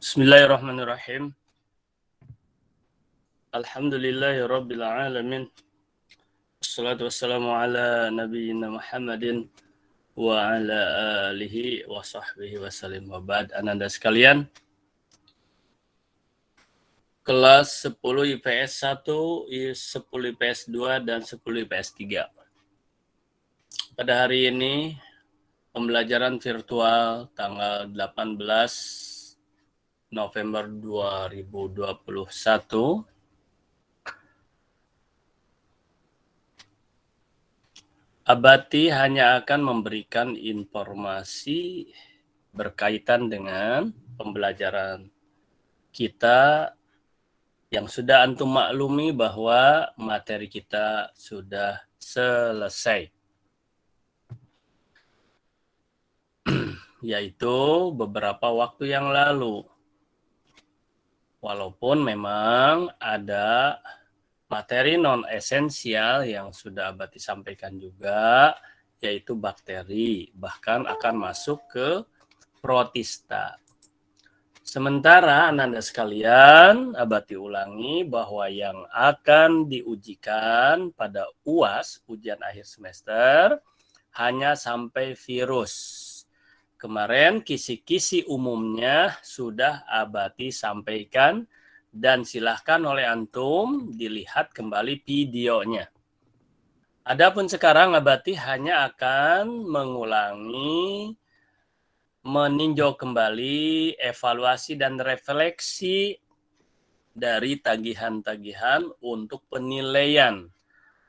Bismillahirrahmanirrahim. Alhamdulillahirabbil alamin. Wassalatu wassalamu ala nabiyyina Muhammadin wa ala alihi wa sahbihi wasallim wa ba'd. Ananda sekalian, kelas 10 IPS 1, 10 IPS 2 dan 10 IPS 3. Pada hari ini pembelajaran virtual tanggal 18 November 2021 Abati hanya akan memberikan informasi berkaitan dengan pembelajaran kita yang sudah antum maklumi bahwa materi kita sudah selesai, yaitu beberapa waktu yang lalu. Walaupun memang ada materi non-esensial yang sudah Abati sampaikan juga, yaitu bakteri, bahkan akan masuk ke protista. Sementara Ananda sekalian, Abati ulangi bahwa yang akan diujikan pada UAS, ujian akhir semester, hanya sampai virus. Kemarin kisi-kisi umumnya sudah Abati sampaikan, dan silahkan oleh antum dilihat kembali videonya. Adapun sekarang Abati hanya akan mengulangi, meninjau kembali, evaluasi dan refleksi dari tagihan-tagihan untuk penilaian,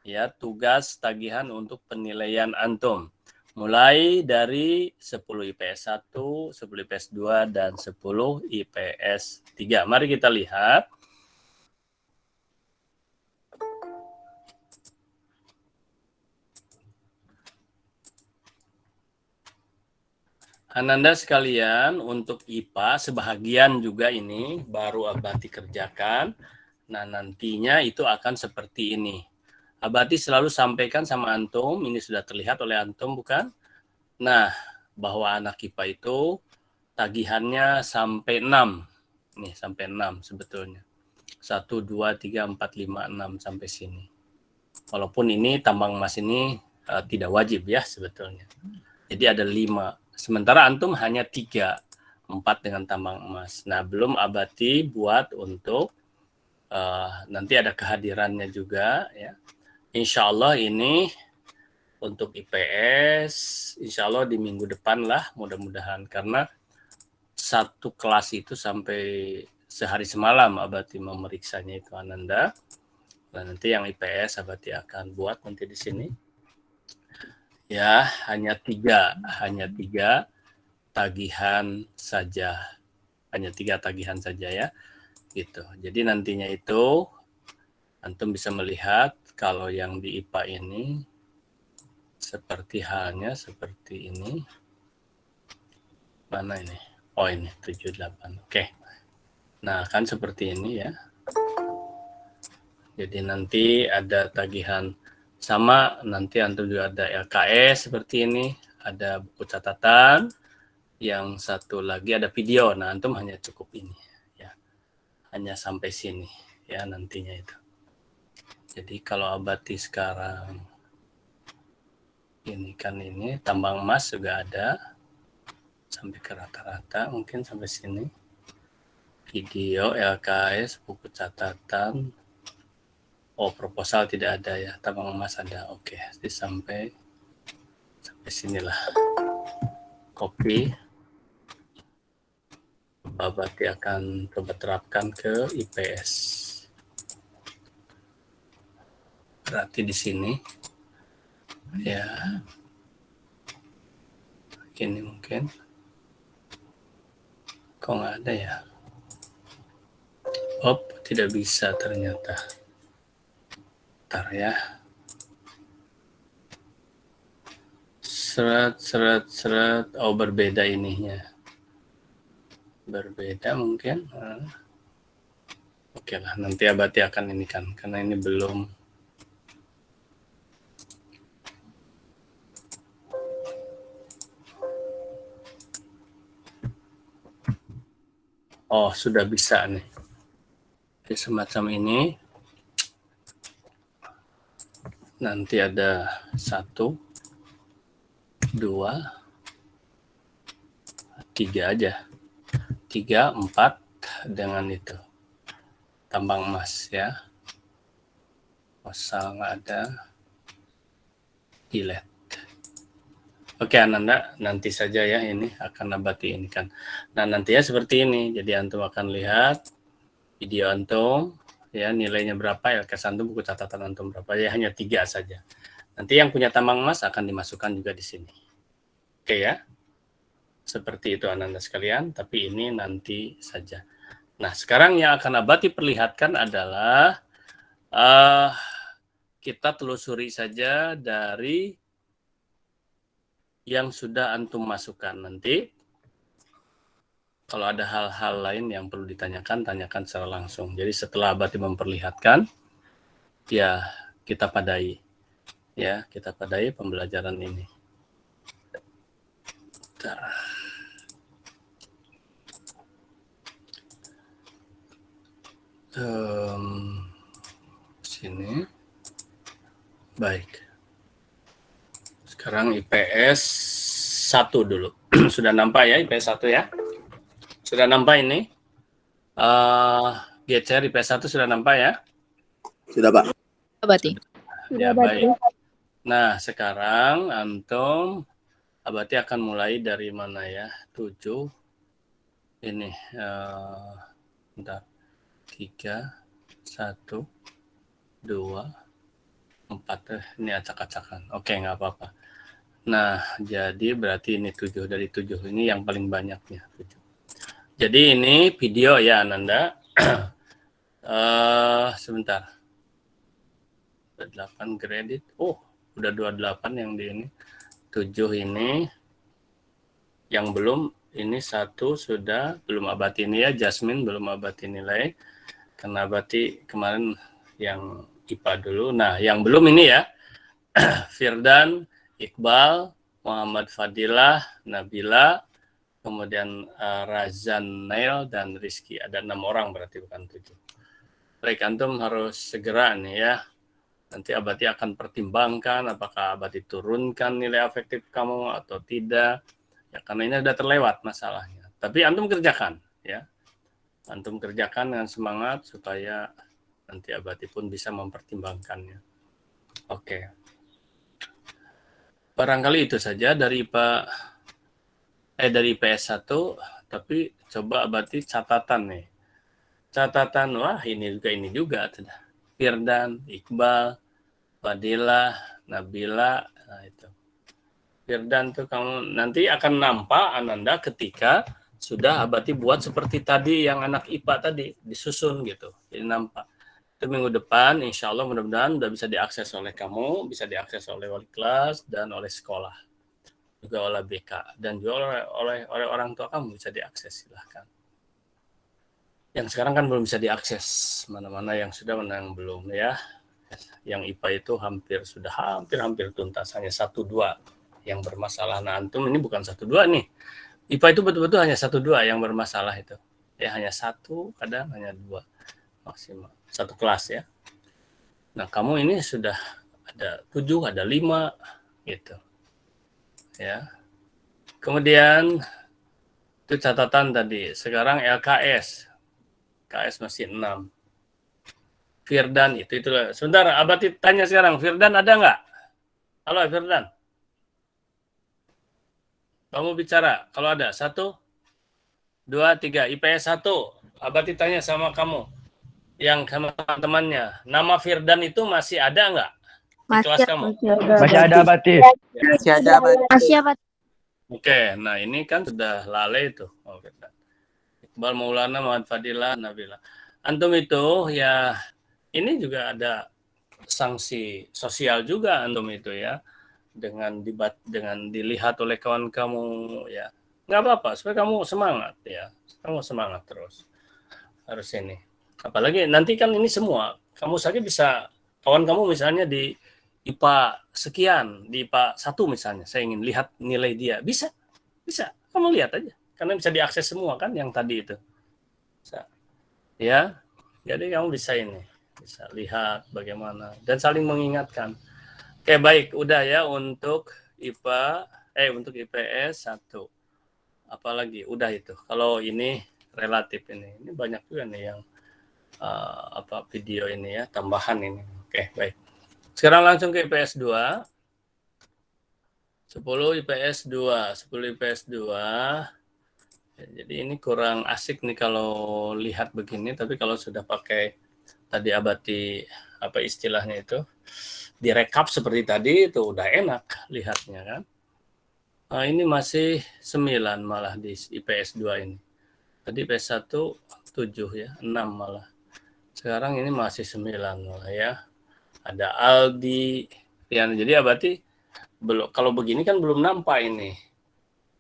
ya, tugas tagihan untuk penilaian antum. Mulai dari 10 IPS 1, 10 IPS 2, dan 10 IPS 3. Mari kita lihat. Ananda sekalian, untuk IPA sebahagian juga ini baru Abati kerjakan. Nah, nantinya itu akan seperti ini. Abati selalu sampaikan sama antum, ini sudah terlihat oleh antum bukan? Nah, bahwa anak IPA itu tagihannya sampai 6. Nih, sampai 6 sebetulnya. 1, 2, 3, 4, 5, 6 sampai sini. Walaupun ini tambang emas ini tidak wajib ya sebetulnya. Jadi ada 5. Sementara antum hanya 3, 4 dengan tambang emas. Nah, belum Abati buat untuk nanti ada kehadirannya juga ya. Insya Allah ini untuk IPS, insya Allah di minggu depan lah mudah-mudahan, karena satu kelas itu sampai sehari semalam Abati memeriksanya itu Ananda. Dan nanti yang IPS Abati akan buat nanti di sini. Ya, hanya tiga tagihan saja. Hanya 3 tagihan saja ya. Gitu. Jadi nantinya itu antum bisa melihat kalau yang di IPA ini seperti halnya seperti ini. Mana ini? Oh, ini 78. Oke. Nah, kan seperti ini ya. Jadi nanti ada tagihan sama, nanti antum juga ada LKS seperti ini, ada buku catatan, yang satu lagi ada video. Nah, antum hanya cukup ini ya. Hanya sampai sini ya nantinya itu. Jadi kalau Abati sekarang ini kan ini tambang emas juga ada sampai ke rata-rata, mungkin sampai sini. Video, LKS, buku catatan. Oh, proposal tidak ada ya, tambang emas ada. Oke, sampai sinilah. Copy. Abati akan coba terapkan ke IPS. Berarti di sini ya. Ini mungkin. Kok nggak ada ya? Oh, tidak bisa ternyata. Bentar ya. Seret. Oh, berbeda ininya. Berbeda mungkin. Oke lah, nanti Abati akan ini kan, karena ini belum. Oh, sudah bisa nih. Oke, semacam ini. Nanti ada 1, 2, 3 aja. 3, 4 dengan itu. Tambang emas ya. Pasang ada. Delete. Oke Ananda, nanti saja ya ini akan Abati ini kan. Nah nantinya seperti ini, jadi antum akan lihat video antum, ya nilainya berapa, LKS antum, buku catatan antum berapa, ya hanya 3 saja. Nanti yang punya tambang emas akan dimasukkan juga di sini. Oke ya, seperti itu Ananda sekalian, tapi ini nanti saja. Nah sekarang yang akan Abati perlihatkan adalah kita telusuri saja dari yang sudah antum masukkan. Nanti kalau ada hal-hal lain yang perlu ditanyakan, tanyakan secara langsung. Jadi setelah Abati memperlihatkan, ya kita padai. Ya, kita padai pembelajaran ini. Sini. Baik. Sekarang IPS 1 dulu. Sudah nampak ya IPS 1 ya? Sudah nampak ini? Gecer IPS 1 sudah nampak ya? Sudah, Pak. Abati. Ya, baik. Nah, sekarang antum Abati akan mulai dari mana ya? 7. Ini bentar. 3 1 2 4. Ini acak-acakan. Oke, nggak apa-apa. Nah, jadi berarti ini 7 dari 7. Ini yang paling banyaknya 7. Jadi ini video ya Ananda. Sebentar. 8 kredit. Oh, udah 28 yang di ini. 7 ini yang belum, ini 1 sudah belum Abati ini ya, Jasmine belum Abati nilai. Karena Abati kemarin yang IPA dulu. Nah, yang belum ini ya. Firdan, Iqbal, Muhammad Fadilah, Nabila, kemudian Razan Nail dan Rizky. Ada 6 orang berarti bukan 7. Baik, antum harus segera nih ya. Nanti Abati akan pertimbangkan apakah Abati turunkan nilai afektif kamu atau tidak. Ya, karena ini sudah terlewat masalahnya. Tapi antum kerjakan ya. Antum kerjakan dengan semangat supaya nanti Abati pun bisa mempertimbangkannya. Oke. Barangkali itu saja dari dari IPS 1, tapi coba Abati catatan nih. Catatan, wah ini juga. Firdan, Iqbal, Fadilah, Nabila, nah itu. Firdan tuh kamu nanti akan nampak Ananda ketika sudah Abati buat seperti tadi yang anak IPA tadi, disusun gitu. Jadi nampak. Itu minggu depan, insya Allah mudah-mudahan sudah bisa diakses oleh kamu, bisa diakses oleh wali kelas dan oleh sekolah, juga oleh BK, dan juga oleh orang tua kamu bisa diakses, silahkan. Yang sekarang kan belum bisa diakses, mana-mana yang sudah, mana yang belum ya. Yang IPA itu hampir tuntas, hanya 1-2 yang bermasalah. Nah antum ini bukan 1-2 nih, IPA itu betul-betul hanya 1-2 yang bermasalah itu. Ya hanya 1, kadang hanya 2 maksimal. 1 kelas ya. Nah, kamu ini sudah ada 7, ada 5 gitu. Ya. Kemudian itu catatan tadi. Sekarang LKS. KS masih 6. Firdan itu. Sebentar, Abati tanya sekarang, Firdan ada nggak? Halo Firdan. Kamu bicara, kalau ada 1, 2, 3, IPS 1. Abati tanya sama kamu. Yang sama teman-temannya, nama Firdan itu masih ada nggak di kelas kamu? Masih ada, Abati. Masih ada, Abati. Masih, Abati. Oke, nah ini kan sudah lalai itu. Oh, Iqbal Maulana, Muhammad Fadilah, Nabila. Antum itu ya, ini juga ada sanksi sosial juga antum itu ya, dengan dilihat oleh kawan kamu ya. Nggak apa-apa, supaya kamu semangat ya. Kamu semangat terus. Harus ini. Apalagi nanti kan ini semua, kamu saja bisa, kawan kamu misalnya di IPA sekian, di IPA 1 misalnya, saya ingin lihat nilai dia. Bisa. Kamu lihat aja. Karena bisa diakses semua kan yang tadi itu. Ya, jadi kamu bisa lihat bagaimana dan saling mengingatkan. Oke, baik, udah ya untuk untuk IPS 1. Apalagi udah itu. Kalau ini relatif ini banyak juga nih yang video ini ya, tambahan ini. Oke, baik. Sekarang langsung ke IPS 2. 10 IPS 2. Jadi ini kurang asik nih kalau lihat begini, tapi kalau sudah pakai tadi Abati istilahnya itu direkap seperti tadi itu udah enak lihatnya kan. Nah, ini masih 9 malah di IPS 2 ini. Tadi IPS 1 7 ya, 6 malah. Sekarang ini masih 9 malah ya. Ada Aldi. Ya, jadi Abati belum, kalau begini kan belum nampak ini.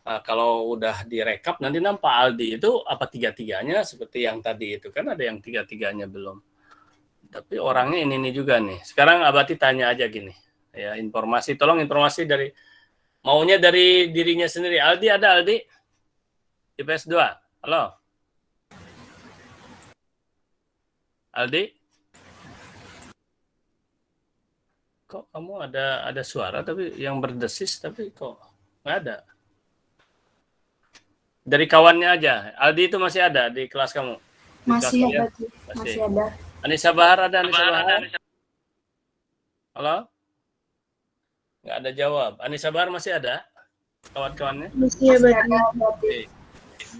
Nah, kalau udah direkap nanti nampak Aldi itu apa tiga-tiganya seperti yang tadi itu kan ada yang tiga-tiganya belum. Tapi orangnya ini juga nih. Sekarang Abati tanya aja gini. Ya, tolong informasi dari maunya dari dirinya sendiri. Aldi ada Aldi? IPS 2. Halo. Aldi? Kok kamu ada suara tapi yang berdesis tapi kok nggak ada? Dari kawannya aja. Aldi itu masih ada di kelas kamu? Masih ada. Masih ada. Anissa Bahar ada? Anissa Bahar? Halo? Nggak ada jawab. Anissa Bahar masih ada? Kawan-kawannya? Masih ada.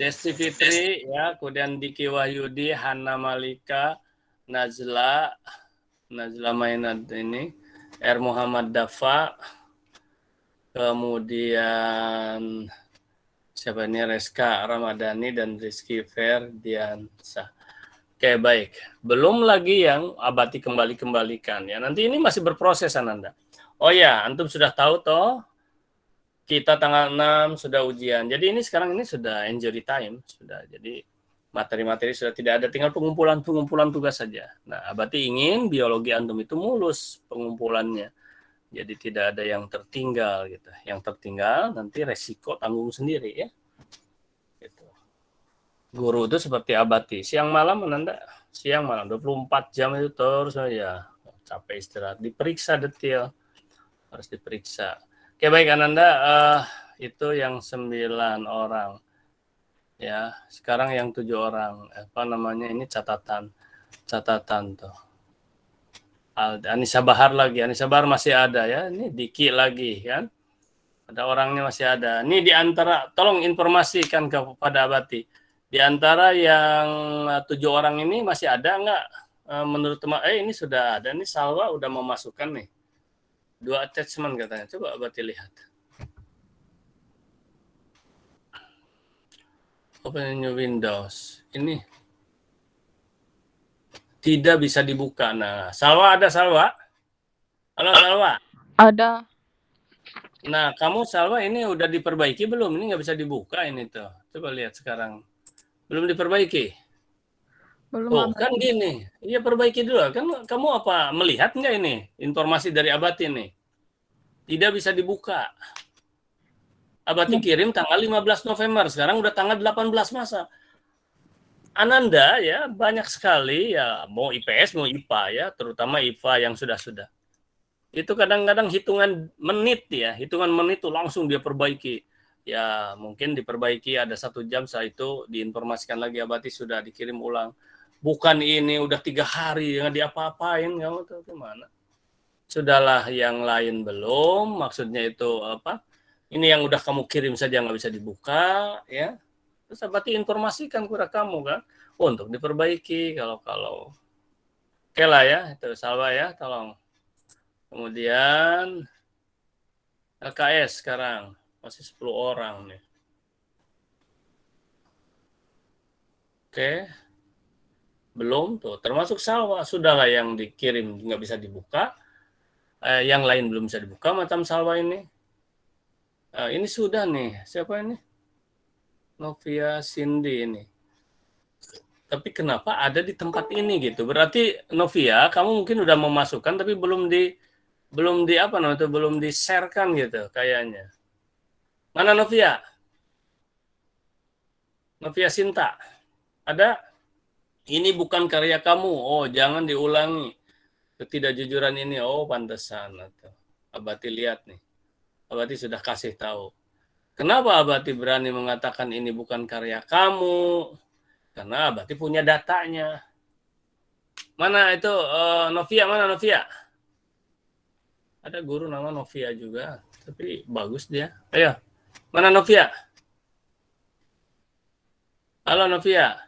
Desti Fitri, ya, kemudian Diki Wahyudi, Hana Malika, Najla Mainad ini, R. Muhammad Dafa, kemudian siapa ini, Reska Ramadhani dan Rizky Ferdiansyah. Oke, baik. Belum lagi yang Abati kembalikan ya. Nanti ini masih berproses Ananda. Oh ya, antum sudah tahu toh kita tanggal 6 sudah ujian. Jadi ini sekarang ini sudah injury time sudah. Jadi materi-materi sudah tidak ada, tinggal pengumpulan tugas saja. Nah, Abati ingin biologi antum itu mulus pengumpulannya. Jadi tidak ada yang tertinggal gitu. Yang tertinggal nanti resiko tanggung sendiri ya. Gitu. Guru itu seperti Abati, siang malam Ananda, siang malam 24 jam itu terus saja. Capek istirahat, diperiksa detail. Harus diperiksa. Oke, baik Ananda, itu yang 9 orang. Ya, sekarang yang 7 orang. Apa namanya ini catatan tuh. Anissa Bahar lagi. Anissa Bahar masih ada ya. Ini Diki lagi kan. Ada orangnya masih ada. Ini di antara, tolong informasikan kepada Abati. Di antara yang 7 orang ini masih ada nggak? Menurut teman, ini sudah ada. Ini Salwa udah memasukkan nih. 2 attachment katanya. Coba Abati lihat. Open new Windows. Ini tidak bisa dibuka. Nah, Salwa ada Salwa? Halo Salwa? Ada. Nah, kamu Salwa ini udah diperbaiki belum? Ini nggak bisa dibuka ini tuh. Coba lihat sekarang. Belum diperbaiki? Belum. Oh, kan gini. Iya, perbaiki dulu. Kan kamu apa melihat nggak ini informasi dari Abati nih? Tidak bisa dibuka. Abati kirim tanggal 15 November. Sekarang udah tanggal 18 masa. Ananda ya banyak sekali ya, mau IPS mau IPA ya, terutama IPA yang sudah-sudah. Itu kadang-kadang hitungan menit tuh langsung dia perbaiki. Ya mungkin diperbaiki ada 1 jam, setelah itu diinformasikan lagi Abati sudah dikirim ulang. Bukan ini udah 3 hari nggak diapa-apain, kamu tuh gimana? Sudahlah, yang lain belum, maksudnya itu apa? Ini yang udah kamu kirim saja nggak bisa dibuka, ya. Terus Abati informasikan kepada kamu kan, untuk diperbaiki kalau. Oke lah ya, itu Salwa ya, tolong. Kemudian LKS sekarang masih 10 orang nih. Oke. Belum tuh, termasuk Salwa, sudahlah yang dikirim nggak bisa dibuka. Yang lain belum bisa dibuka macam Salwa ini. Ini sudah nih, siapa ini? Novia Cindy ini. Tapi kenapa ada di tempat ini gitu? Berarti Novia, kamu mungkin udah memasukkan tapi belum di-share-kan gitu kayaknya. Mana Novia? Novia Sinta. Ada? ini bukan karya kamu. Oh, jangan diulangi. Ketidakjujuran ini, oh pantesan. Atau Abati lihat nih. Abati sudah kasih tahu. Kenapa Abati berani mengatakan ini bukan karya kamu? Karena Abati punya datanya. Mana itu Novia? Mana Novia? Ada guru nama Novia juga, tapi bagus dia. Ayo, mana Novia? Halo Novia,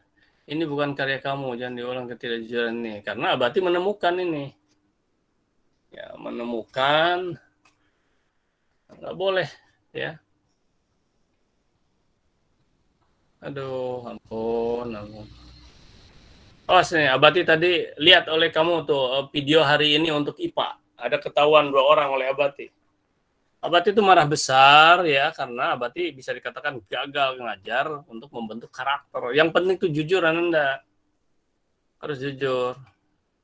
ini bukan karya kamu, jangan diulang ketidakjujuran ini. Karena Abati menemukan ini. Ya, menemukan, nggak boleh, ya. Aduh, ampun. Oh, sini, Abati tadi lihat oleh kamu tuh video hari ini untuk IPA. Ada ketahuan 2 orang oleh Abati. Abati itu marah besar ya, karena Abati bisa dikatakan gagal ngajar untuk membentuk karakter. Yang penting itu jujur, Anda. Harus jujur.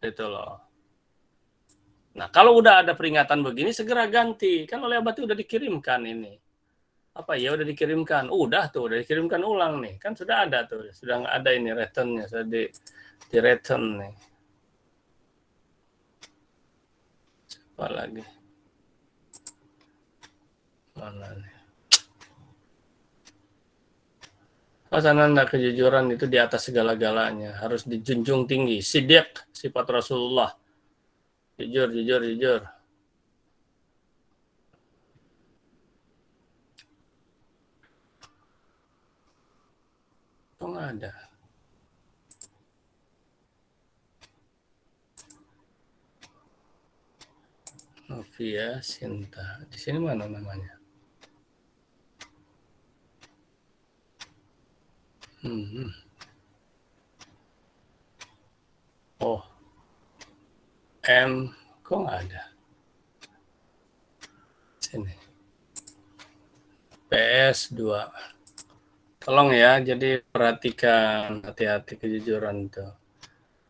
Itu loh. Nah, kalau udah ada peringatan begini, segera ganti. Kan oleh Abati udah dikirimkan ini. Apa ya, udah dikirimkan? Udah tuh, udah dikirimkan ulang nih. Kan sudah ada tuh, sudah nggak ada ini returnnya, sudah di return nih. Apa lagi? Mana nih? Pasangan kejujuran itu di atas segala-galanya, harus dijunjung tinggi. Siddiq, sifat Rasulullah. Jujur, jujur, jujur. Kok nggak ada? Novia Sinta. Di sini mana namanya? Oh, kok nggak ada? Sini. PS2. Tolong ya, jadi perhatikan hati-hati kejujuran itu.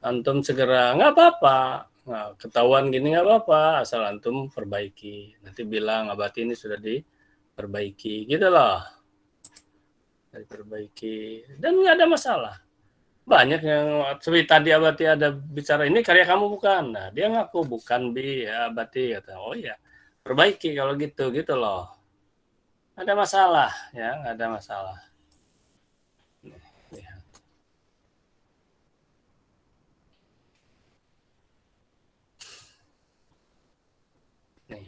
Antum segera, nggak apa-apa. Nah, ketahuan gini nggak apa-apa, asal antum perbaiki. Nanti bilang, Abati ini sudah diperbaiki. Gitu loh. Diperbaiki. Dan nggak ada masalah. Banyak yang seperti tadi Abati ada bicara, ini karya kamu bukan. Nah, dia ngaku bukan Bi, ya Abati kata. Oh iya, perbaiki kalau gitu loh. Ada masalah ya, nggak ada masalah. Lihat. Nih.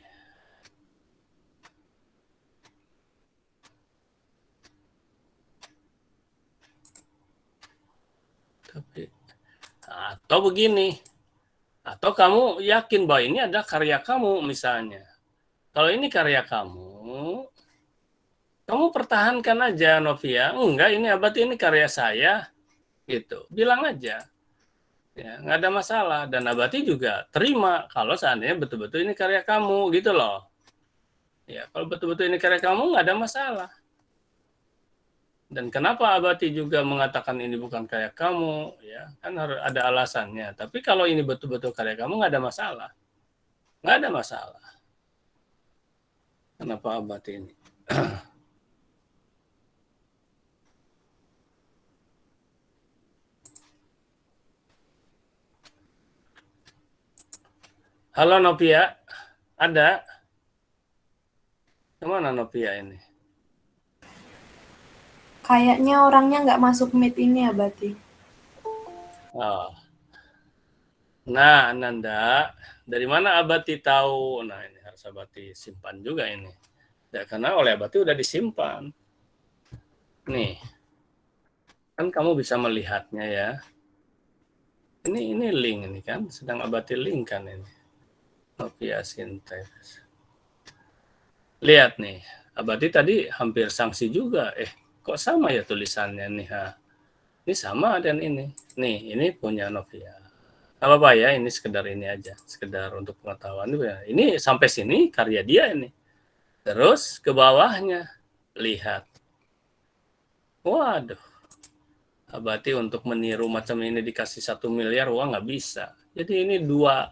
Tapi atau begini, atau kamu yakin bahwa ini ada karya kamu misalnya. Kalau ini karya kamu pertahankan aja Novia. Enggak, ini Abati ini karya saya, gitu. Bilang aja, ya nggak ada masalah. Dan Abati juga terima kalau seandainya betul-betul ini karya kamu, gitu loh. Ya, kalau betul-betul ini karya kamu nggak ada masalah. Dan kenapa Abati juga mengatakan ini bukan karya kamu, ya kan harus ada alasannya. Tapi kalau ini betul-betul karya kamu nggak ada masalah, nggak ada masalah. Kenapa Abati ini? Halo Novia, ada? Kemana Novia ini? Kayaknya orangnya nggak masuk meet ini ya, Bati. Oh. Nah, Ananda, dari mana Abati tahu? Nah, ini harus Abati simpan juga ini. Ya, karena oleh Abati udah disimpan. Nih, kan kamu bisa melihatnya ya. Ini link ini kan, sedang Abati link kan ini. Novia Sintes. Lihat nih, Abati tadi hampir sanksi juga. Kok sama ya tulisannya nih? Ha? Ini sama dan ini. Nih, ini punya Novia. Apa-apa ya, ini sekedar ini aja. Sekedar untuk pengetahuan. Ini sampai sini karya dia ini. Terus ke bawahnya. Lihat. Waduh. Abati untuk meniru macam ini dikasih 1 miliar, wah nggak bisa. Jadi ini dua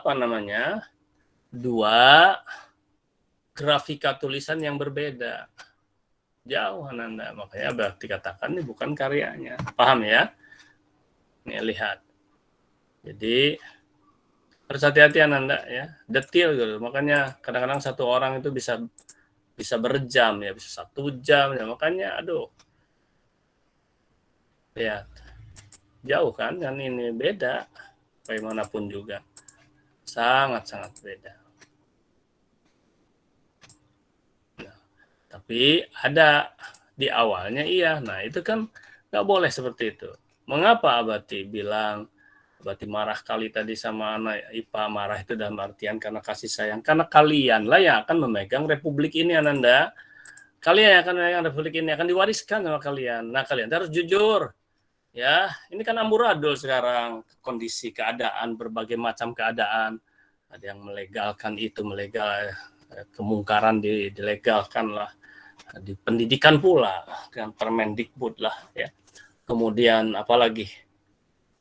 apa namanya? Dua grafika tulisan yang berbeda. Jauh Ananda, makanya berarti katakan ini bukan karyanya. Paham ya? Nih lihat. Jadi harus hati-hati Ananda ya, detail gitu. Makanya kadang-kadang satu orang itu bisa berjam ya, bisa 1 jam ya. Makanya aduh, lihat jauh kan ini beda, bagaimanapun juga sangat-sangat beda. Nah, tapi ada di awalnya iya. Nah itu kan nggak boleh seperti itu. Mengapa Abati bilang Abati marah kali tadi sama anak IPA? Marah itu dalam artian karena kasih sayang. Karena kalianlah yang akan memegang republik ini Ananda. Kalian yang akan memegang republik ini, akan diwariskan sama kalian. Nah kalian harus jujur. Ya, ini kan amburadul sekarang, kondisi keadaan, berbagai macam keadaan. Ada yang melegalkan itu, kemungkaran dilegalkan lah. Di pendidikan pula, dengan Permendikbud lah ya. Kemudian apalagi?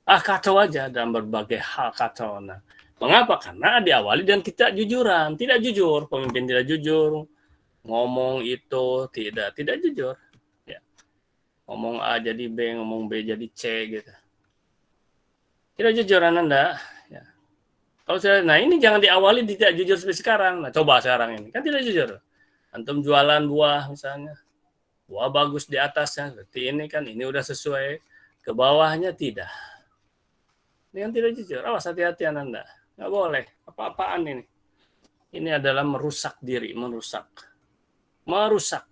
Kacau aja dalam berbagai hal kacau. Nah, mengapa? Karena diawali dan tidak jujuran, tidak jujur, pemimpin tidak jujur, ngomong itu tidak jujur. Ya. Ngomong A jadi B, ngomong B jadi C gitu. Tidak jujur Ananda. Ya. Kalau nah ini jangan diawali tidak jujur seperti sekarang. Nah, coba sekarang ini kan tidak jujur. Antum jualan buah misalnya, buah bagus di atasnya, berarti ini kan ini udah sesuai, ke bawahnya tidak. Ini kan tidak jujur. Awas hati-hati Ananda. Nggak boleh. Apa-apaan ini. Ini adalah merusak diri, merusak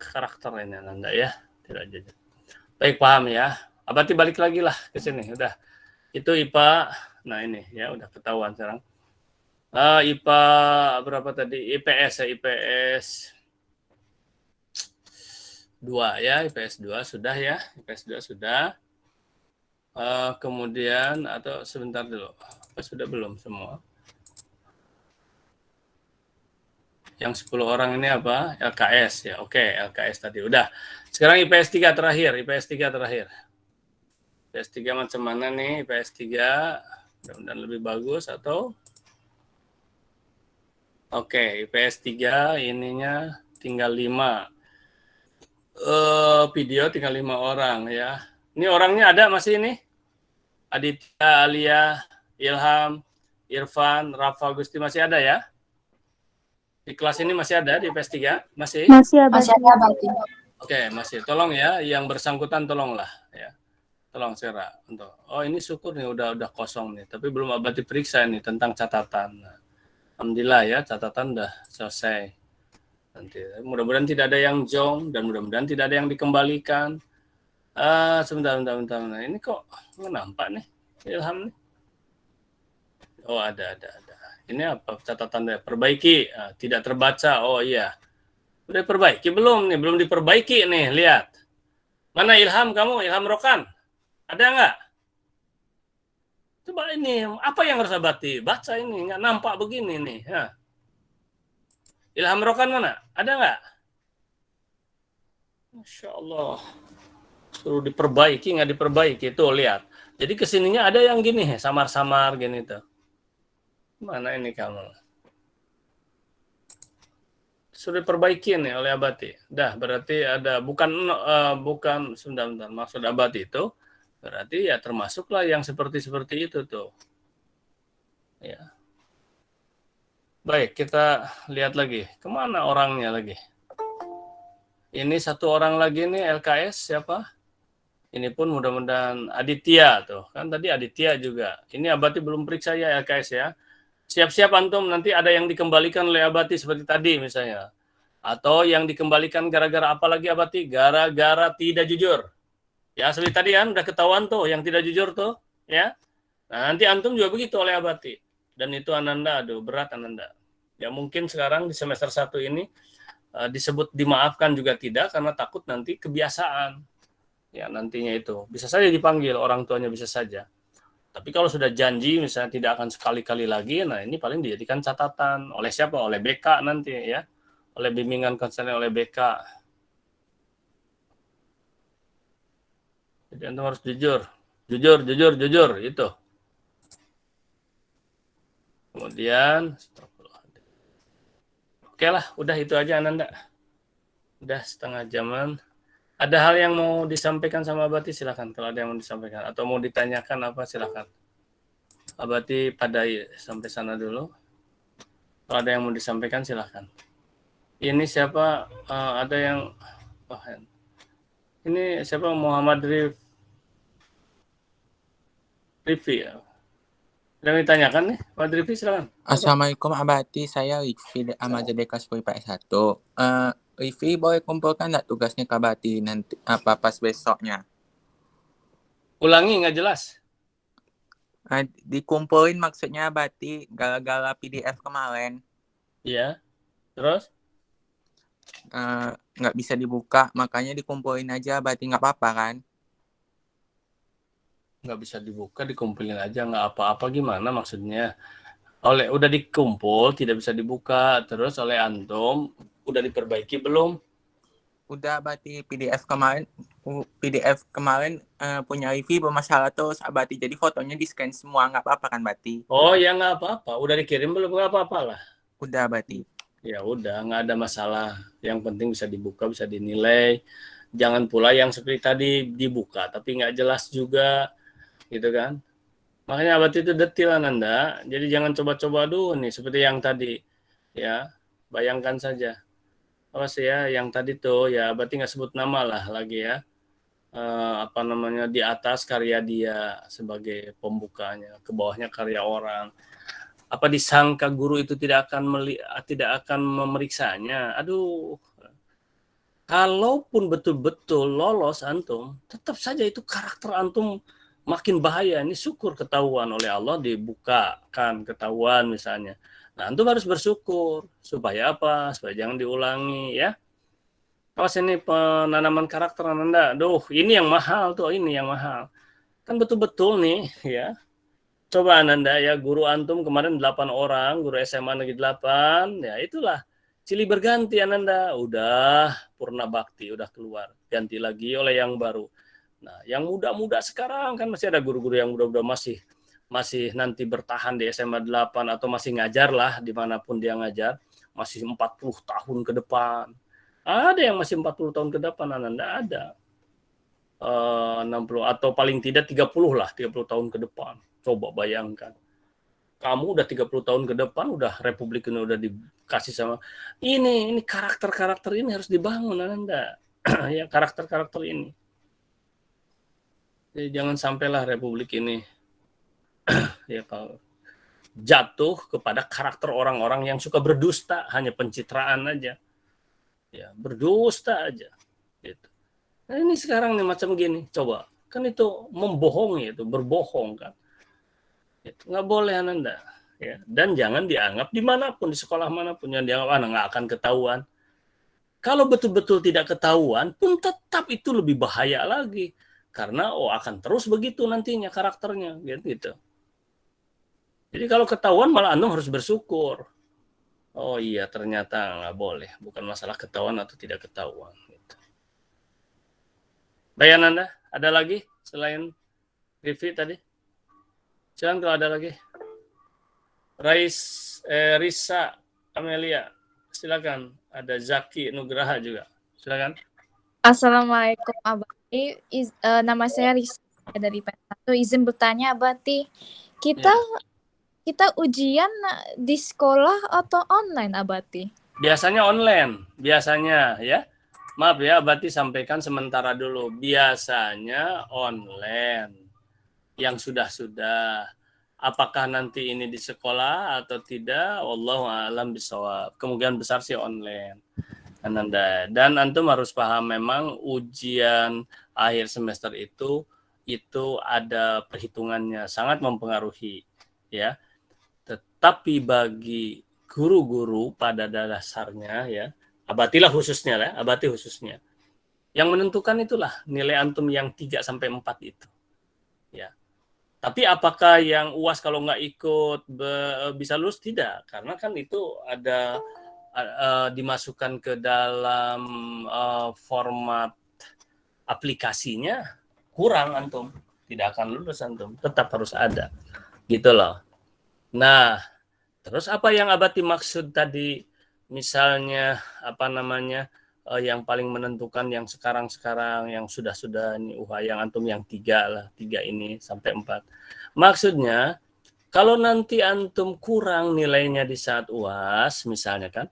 karakter ini Ananda ya. Tidak jujur. Baik, paham ya. Abati balik lagi lah ke sini. Udah. Itu IPA. Nah ini ya udah ketahuan sekarang. IPA berapa tadi? IPS ya, IPS 2 ya, IPS 2 sudah ya. IPS 2 sudah. Kemudian atau sebentar dulu. Apa sudah belum semua? Yang 10 orang ini apa? LKS ya. Oke, LKS tadi udah. Sekarang IPS 3 terakhir, IPS 3 terakhir. IPS 3 macam mana nih? IPS 3 mudah-mudahan lebih bagus atau Oke, IPS 3 ininya tinggal 5. Video tinggal 5 orang ya. Ini orangnya ada masih ini? Aditya, Alia, Ilham, Irfan, Rafa, Gusti masih ada ya? Di kelas ini masih ada di IPS 3? Masih? Masih ada Abati. Oke, masih. Tolong ya, yang bersangkutan tolonglah ya. Tolong Sera untuk. Oh, ini syukur nih udah kosong nih, tapi belum Abati periksa nih tentang catatan. Nah, alhamdulillah ya, catatan udah selesai. Nanti mudah-mudahan tidak ada yang jong dan mudah-mudahan tidak ada yang dikembalikan. Sebentar. Nah, ini kok nggak nampak nih Ilham nih. Oh, ada. Ini apa catatannya? Perbaiki, tidak terbaca. Oh iya. Udah perbaiki belum nih? Belum diperbaiki nih, lihat. Mana Ilham kamu? Ilham Rokan. Ada nggak? Coba ini, apa yang harus Abati? Baca ini, nggak nampak begini nih. Ya. Ilham Rokan mana? Ada nggak? Masya Allah. Suruh diperbaiki, nggak diperbaiki. Tuh, lihat. Jadi kesininya ada yang gini, samar-samar gini tuh. Mana ini kamu? Sudah diperbaiki nih oleh Abati. Dah, berarti ada bukan sebentar. Maksud Abati itu berarti ya termasuklah yang seperti itu tuh. Ya. Baik, kita lihat lagi. Kemana orangnya lagi? Ini satu orang lagi nih LKS siapa? Ini pun mudah-mudahan Aditya tuh. Kan tadi Aditya juga. Ini Abati belum periksa ya LKS ya. Siap-siap antum nanti ada yang dikembalikan oleh Abati seperti tadi misalnya. Atau yang dikembalikan gara-gara apa lagi Abati? Gara-gara tidak jujur. Ya seperti tadi kan udah ketahuan tuh yang tidak jujur tuh. Ya. Nah nanti antum juga begitu oleh Abati. Dan itu Ananda, aduh berat Ananda. Ya mungkin sekarang di semester 1 ini disebut dimaafkan juga tidak karena takut nanti kebiasaan. Ya nantinya itu. Bisa saja dipanggil, orang tuanya bisa saja. Tapi kalau sudah janji misalnya tidak akan sekali-kali lagi, nah ini paling dijadikan catatan. Oleh siapa? Oleh BK nanti ya. Oleh bimbingan konseling oleh BK. Jadi antum harus jujur. Jujur, itu. Kemudian, oke lah, udah itu aja Ananda. Udah setengah jaman. Ada hal yang mau disampaikan sama Abati, silakan. Kalau ada yang mau disampaikan atau mau ditanyakan apa, silakan. Abati pada sampai sana dulu. Kalau ada yang mau disampaikan, silakan. Ini siapa? Ada yang ini siapa? Muhammad Rifi ya. Ada yang ditanyakan nih, Muhammad Rifi, silakan. Assalamualaikum Abati, saya Rifi Amazade kelas IPS 1. Rifi boleh kumpulkan nggak tugasnya ke Abati nanti pas besoknya? Ulangi, nggak jelas. Dikumpulin maksudnya Abati gara-gara PDF kemarin. Iya. Terus? Nggak bisa dibuka, makanya dikumpulin aja Abati, nggak apa-apa kan? Nggak bisa dibuka, dikumpulin aja, nggak apa-apa, gimana maksudnya? Udah dikumpul, tidak bisa dibuka, terus oleh antum udah diperbaiki belum? Udah Abati, PDF kemarin punya Rifi bermasalah terus Abati, jadi fotonya di scan semua, nggak apa-apa kan Abati? Oh ya, nggak apa-apa, udah dikirim belum? Nggak apa-apa lah. Udah Abati. Ya udah, nggak ada masalah. Yang penting bisa dibuka, bisa dinilai. Jangan pula yang seperti tadi dibuka tapi nggak jelas juga, gitu kan? Makanya Abati itu detil Anda. Jadi jangan coba-coba dulu nih seperti yang tadi, ya. Bayangkan saja. Awas ya, yang tadi tuh ya Abati nggak sebut nama lah lagi ya. Apa namanya, di atas karya dia sebagai pembukanya, ke bawahnya karya orang. Apa disangka guru itu tidak akan memeriksanya? Aduh. Kalaupun betul-betul lolos antum, tetap saja itu karakter antum makin bahaya. Ini syukur ketahuan oleh Allah, dibukakan ketahuan misalnya. Nah, antum harus bersyukur supaya apa? Supaya jangan diulangi ya. Awas ini penanaman karakter Anda. Duh, ini yang mahal tuh, ini yang mahal. Kan betul-betul nih ya. Coba Anda ya, guru antum kemarin 8 orang, guru SMA Negeri 8, ya itulah. Silih berganti Anda, udah purna bakti, udah keluar. Ganti lagi oleh yang baru. Nah, yang muda-muda sekarang kan masih ada guru-guru yang muda-muda masih nanti bertahan di SMA 8 atau masih ngajar lah dimanapun dia ngajar. Masih 40 tahun ke depan. Ada yang masih 40 tahun ke depan, Anda ada. 60 atau paling tidak 30 lah, 30 tahun ke depan. Coba bayangkan. Kamu udah 30 tahun ke depan, udah Republik ini udah dikasih sama ini karakter-karakter ini harus dibangun Anda. Ya, karakter-karakter ini. Jadi jangan sampailah Republik ini ya kalau jatuh kepada karakter orang-orang yang suka berdusta, hanya pencitraan aja. Ya, berdusta aja gitu. Nah, ini sekarang nih macam gini, coba. Kan itu membohongi, itu berbohong kan. Itu nggak boleh Anda. Ya. Dan jangan dianggap dimanapun, di sekolah manapun, yang dianggap nggak akan ketahuan. Kalau betul-betul tidak ketahuan pun tetap itu lebih bahaya lagi. Karena akan terus begitu nantinya karakternya. Gitu. Jadi kalau ketahuan malah Anda harus bersyukur. Oh iya, ternyata nggak boleh. Bukan masalah ketahuan atau tidak ketahuan. Gitu. Bayan Anda, ada lagi selain Rivi tadi? Silakan kalau ada lagi. Risa Amelia, silakan. Ada Zaki Nugraha juga, silakan. Assalamualaikum Abati. Nama saya Risa dari IPS 1. Izin bertanya Abati. Kita ujian di sekolah atau online Abati? Biasanya online, biasanya ya. Maaf ya, Abati sampaikan sementara dulu. Biasanya online. Yang sudah. Apakah nanti ini di sekolah atau tidak? Wallahu a'lam bishawab. Kemungkinan besar sih online. Ananda. Dan antum harus paham memang ujian akhir semester itu ada perhitungannya, sangat mempengaruhi ya. Tetapi bagi guru-guru pada dasarnya ya, Abati khususnya. Yang menentukan itulah nilai antum yang 3 sampai 4 itu. Ya. Tapi apakah yang UAS kalau nggak ikut bisa lulus? Tidak, karena kan itu ada dimasukkan ke dalam format aplikasinya, kurang antum, tidak akan lulus antum, tetap harus ada, gitu loh. Nah, terus apa yang Abati maksud tadi, misalnya yang paling menentukan yang sekarang yang sudah ini yang antum yang 3 ini sampai 4. Maksudnya kalau nanti antum kurang nilainya di saat UAS misalnya kan,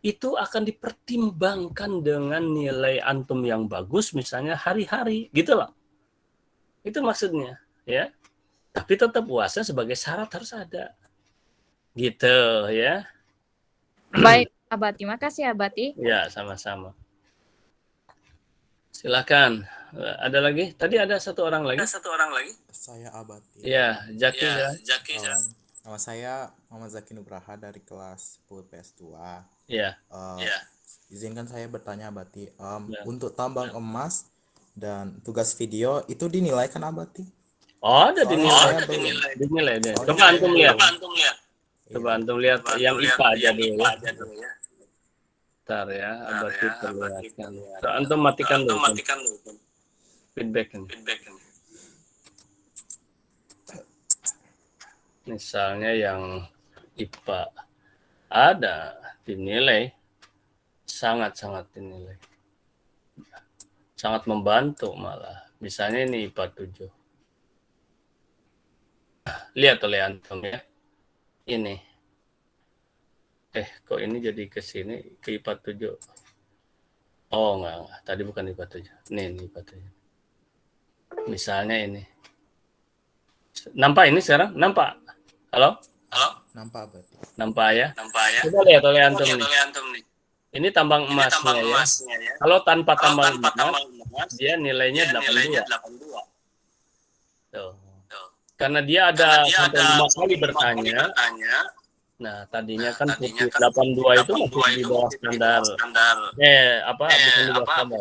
itu akan dipertimbangkan dengan nilai antum yang bagus misalnya hari-hari gitu loh. Itu maksudnya ya. Tapi tetap UASnya sebagai syarat harus ada. Gitu ya. Baik, Abati. Makasih, Abati. Ya, sama-sama. Silakan. Ada lagi? Tadi ada satu orang lagi. Saya Abati. Ya, Jaki ya. Nama saya Muhammad Zaki Nugraha dari kelas 10 PS2. Ya. Izinkan saya bertanya Abati. Ya. Untuk tambang emas dan tugas video itu dinilai kan Abati? Oh, ada dinilai. Soalnya Dinilai deh. Soalnya Coba antum lihat. Coba Iya. antum lihat yang IPA aja dulu ya. Bentar ya, Abati perlihatkan. So, antum matikan dulu. Feedback ini. Misalnya yang IPA ada dinilai sangat-sangat dinilai. Sangat membantu malah. Misalnya ini IPA 7. Lihat oleh antum ya. Ini. Kok ini jadi ke sini ke IPA 7. Oh, enggak. Tadi bukan IPA 7. Ini IPA 7. Misalnya ini. Nampak ini sekarang? Nampak? Halo? Nampak Abati. Nampak ya? Coba lihat oleh antum nih. Ini tambang emasnya ya. Kalau tanpa tambang emas, dia nilainya 82. Tuh. Karena dia ada sampai 5 kali bertanya. Nah, tadinya kan putih 82 itu masih di bawah standar. Bukan di bawah standar.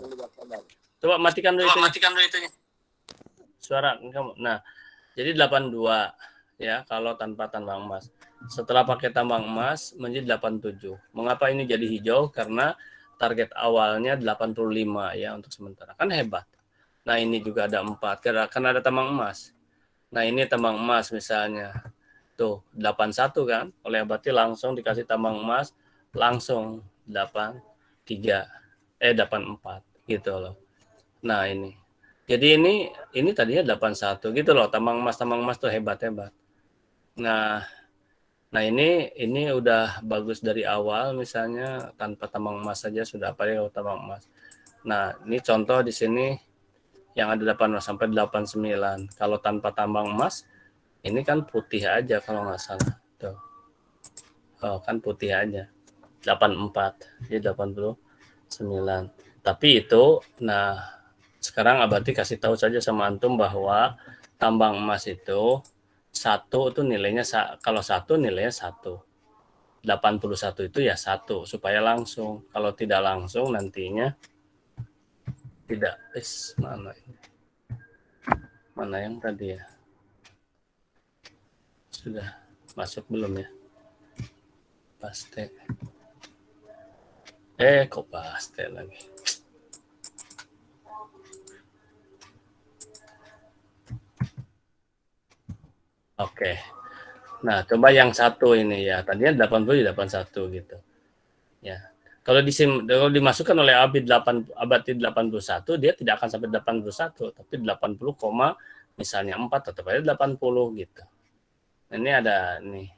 Coba matikan dulu itu. Suara kamu. Nah, jadi 82 ya kalau tanpa tambang emas. Setelah pakai tambang emas menjadi 87. Mengapa ini jadi hijau? Karena target awalnya 85 ya untuk sementara. Kan hebat. Nah, ini juga ada 4 karena ada tambang emas. Nah, ini tambang emas misalnya. Tuh, 81 kan? Oleh Abati langsung dikasih tambang emas, langsung 84 gitu loh. Nah, ini. Jadi ini tadinya 81 gitu loh, tambang emas tuh hebat-hebat. Nah ini udah bagus dari awal misalnya tanpa tambang emas saja sudah apa ya tambang emas. Nah, ini contoh di sini yang ada 8 sampai 89. Kalau tanpa tambang emas ini kan putih aja kalau nggak salah. Tuh. Oh, kan putih aja. 84, jadi 89. Tapi itu, sekarang Abati kasih tahu saja sama antum bahwa tambang emas itu 1 itu nilainya, kalau 1 nilainya 1. 81 itu ya 1, supaya langsung. Kalau tidak langsung nantinya tidak. Mana yang tadi ya? Sudah masuk belum ya? Paste. Kok paste lagi? Oke. Nah, coba yang 1 ini ya. Tadinya 80 jadi 81 gitu. Ya. Kalau dimasukkan oleh Abati 81, dia tidak akan sampai 81, tapi 80, misalnya 4 tetap aja 80 gitu. Ini ada nih.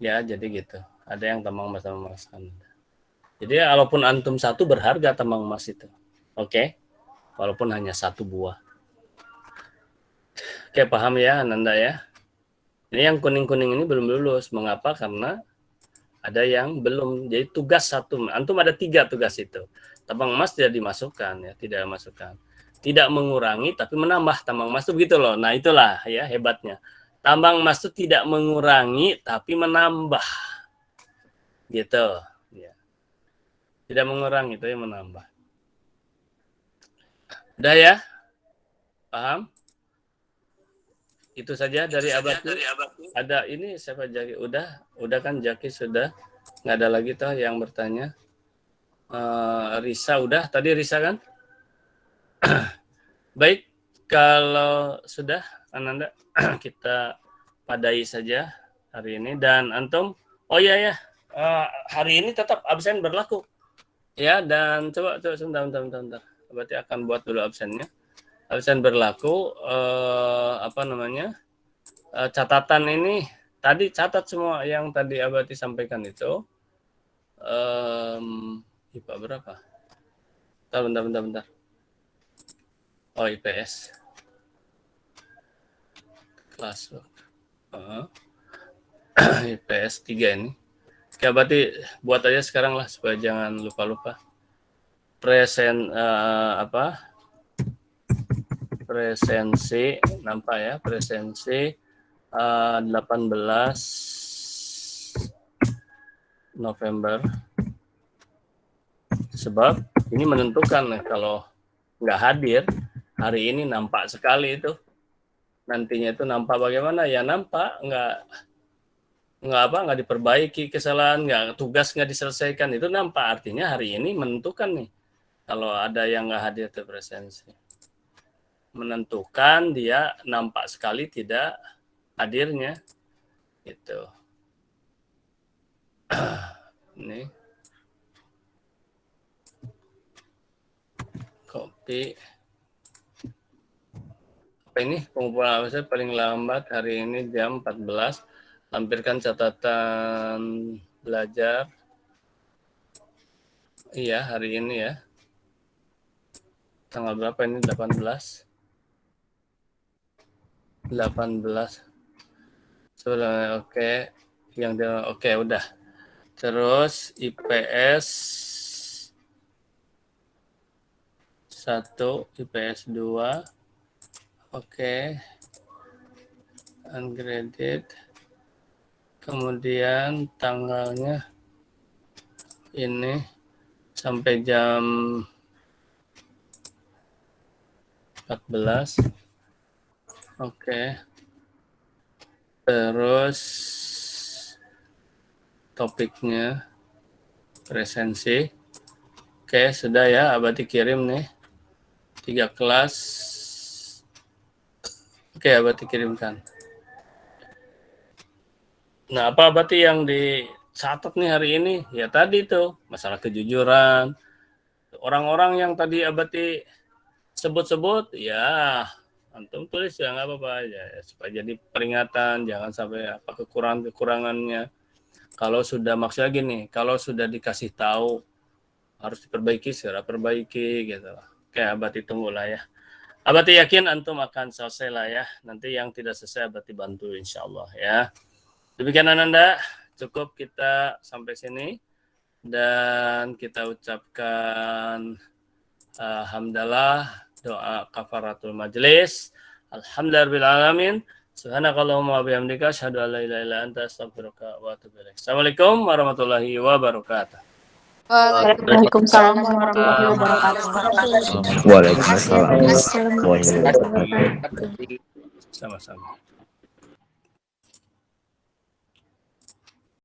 Ya, jadi gitu. Ada yang tambang emas. Jadi walaupun antum 1 berharga tambang emas itu. Oke? Walaupun hanya 1 buah. Oke, paham ya Ananda ya? Ini yang kuning-kuning ini belum lulus. Mengapa? Karena ada yang belum. Jadi tugas 1. Antum ada 3 tugas itu. Tambang emas tidak dimasukkan ya, tidak dimasukkan. Tidak mengurangi tapi menambah tambang emas itu begitu loh. Nah, itulah ya hebatnya. Tambang emas itu tidak mengurangi tapi menambah. Gitu, ya. Tidak mengurangi tapi menambah. Udah ya? Paham? Itu saja dari Abati. Ada ini siapa Jaki? Udah kan Jaki sudah. Nggak ada lagi toh yang bertanya. Risa udah. Tadi Risa kan? Baik, kalau sudah Ananda kita padai saja hari ini dan antum. Oh iya ya. Hari ini tetap absen berlaku. Ya, dan coba sebentar. Berarti akan buat dulu absennya. Absen berlaku, apa namanya, catatan ini, tadi catat semua yang tadi Abati sampaikan itu. IPA berapa? Bentar. Oh, IPS. Kelas. IPS 3 ini. Oke, berarti buat aja sekarang lah supaya jangan lupa-lupa. Presensi nampak ya, presensi 18 November. Sebab ini menentukan kalau nggak hadir hari ini nampak sekali itu. Nantinya itu nampak bagaimana ya, nampak nggak diperbaiki kesalahan, tugas nggak diselesaikan, itu nampak. Artinya hari ini menentukan nih kalau ada yang nggak hadir ke presensi, menentukan dia nampak sekali tidak hadirnya itu. Ini copy. Apa ini pengumpulan absen paling lambat hari ini jam 14. Lampirkan catatan belajar. Iya, hari ini ya. Tanggal berapa ini? 18. Sebenarnya oke. Oke, udah. Terus IPS 1, IPS 2. Oke. Ungraded. Kemudian tanggalnya ini sampai jam 14. Oke. Terus topiknya presensi. Oke, sudah ya, Abati kirim nih. 3 kelas. Oke, Abati kirimkan. Nah, apa berarti yang dicatat nih hari ini? Ya tadi tuh, masalah kejujuran. Orang-orang yang tadi Abati sebut-sebut, ya antum tulis ya nggak apa-apa aja. Ya, supaya jadi peringatan, jangan sampai apa kekurangannya. Kalau sudah, maksudnya gini, kalau sudah dikasih tahu, harus diperbaiki, segera perbaiki gitu. Oke, Abati tunggulah ya. Abati yakin antum akan selesai lah ya. Nanti yang tidak selesai Abati bantu insya Allah ya. Demikian Ananda, cukup kita sampai sini dan kita ucapkan hamdalah, doa kafaratul majlis. Alhamdulillahirabbil alamin. Subhanakallahumma wa bihamdika asyhadu an la ilaha illa anta astaghfiruka wa atubu ilaik. Assalamualaikum warahmatullahi wabarakatuh. Waalaikumsalam warahmatullahi wabarakatuh. Waalaikumsalam warahmatullahi wabarakatuh. Sama-sama.